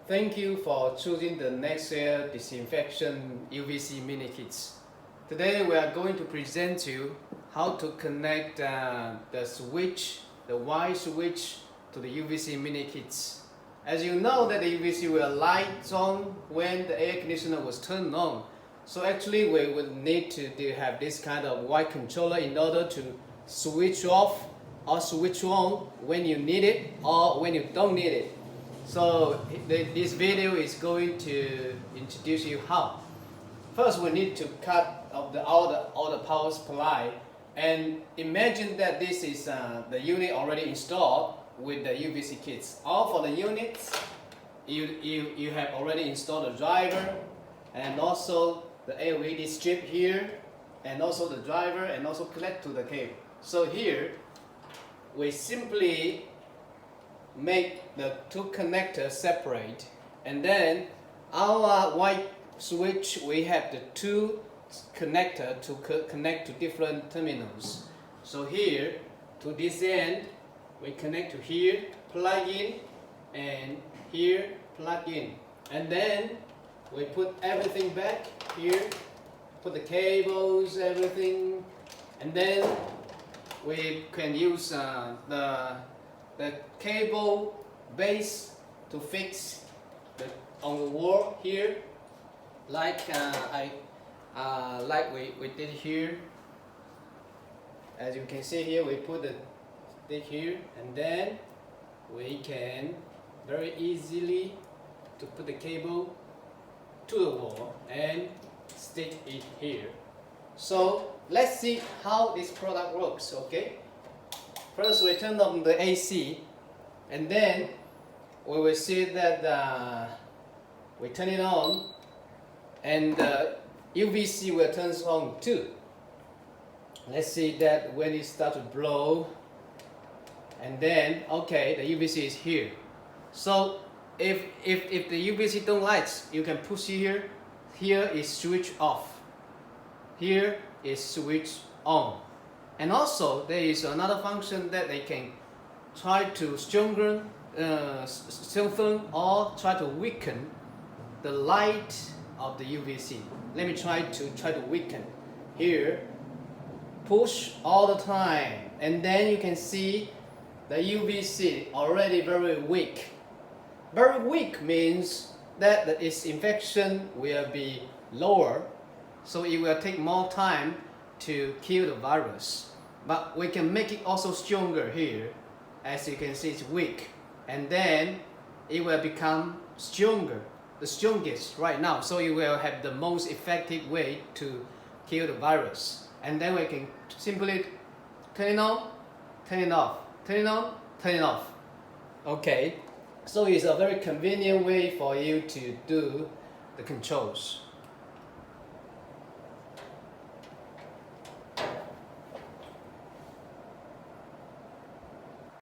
Thank you for choosing the Nexair Disinfection UVC Mini Kits. Today we are going to present you how to connect the switch, the Y switch to the UVC Mini Kits. As you know that the UVC will light on when the air conditioner was turned on. So actually we will need to have this kind of Y controller in order to switch off or switch on when you need it or when you don't need it. So this video is going to introduce you how. First we need to cut off all the power supply, and imagine that this is the unit already installed with the UVC kits. All for the units you have already installed the driver and also the LED strip here and also the driver and also connect to the cable. So here we simply make the two connectors separate, and then our white switch we have the two connector to connect to different terminals. So here to this end we connect to here, plug in, and here plug in, and then we put everything back here, put the cables, everything, and then we can use the cable base to fix on the wall here, like we did here. As you can see here, we put the stick here, and then we can very easily to put the cable to the wall and stick it here. So let's see how this product works. Okay. First we turn on the AC, and then we will see that we turn it on and the UVC will turn on too. Let's see that when it starts to blow, and then okay, the UVC is here. So if the UVC don't light, you can push here. Here is switch off. Here is switch on. And also there is another function that they can try to strengthen or try to weaken the light of the UVC. Let me try to weaken. Here, push all the time, and then you can see the UVC already very weak. Very weak means that its infection will be lower, so it will take more time to kill the virus. But we can make it also stronger here. As you can see, it's weak, and then it will become stronger, the strongest right now, so it will have the most effective way to kill the virus. And then we can simply turn it on, turn it off, turn it on, turn it off. Okay, so it's a very convenient way for you to do the controls.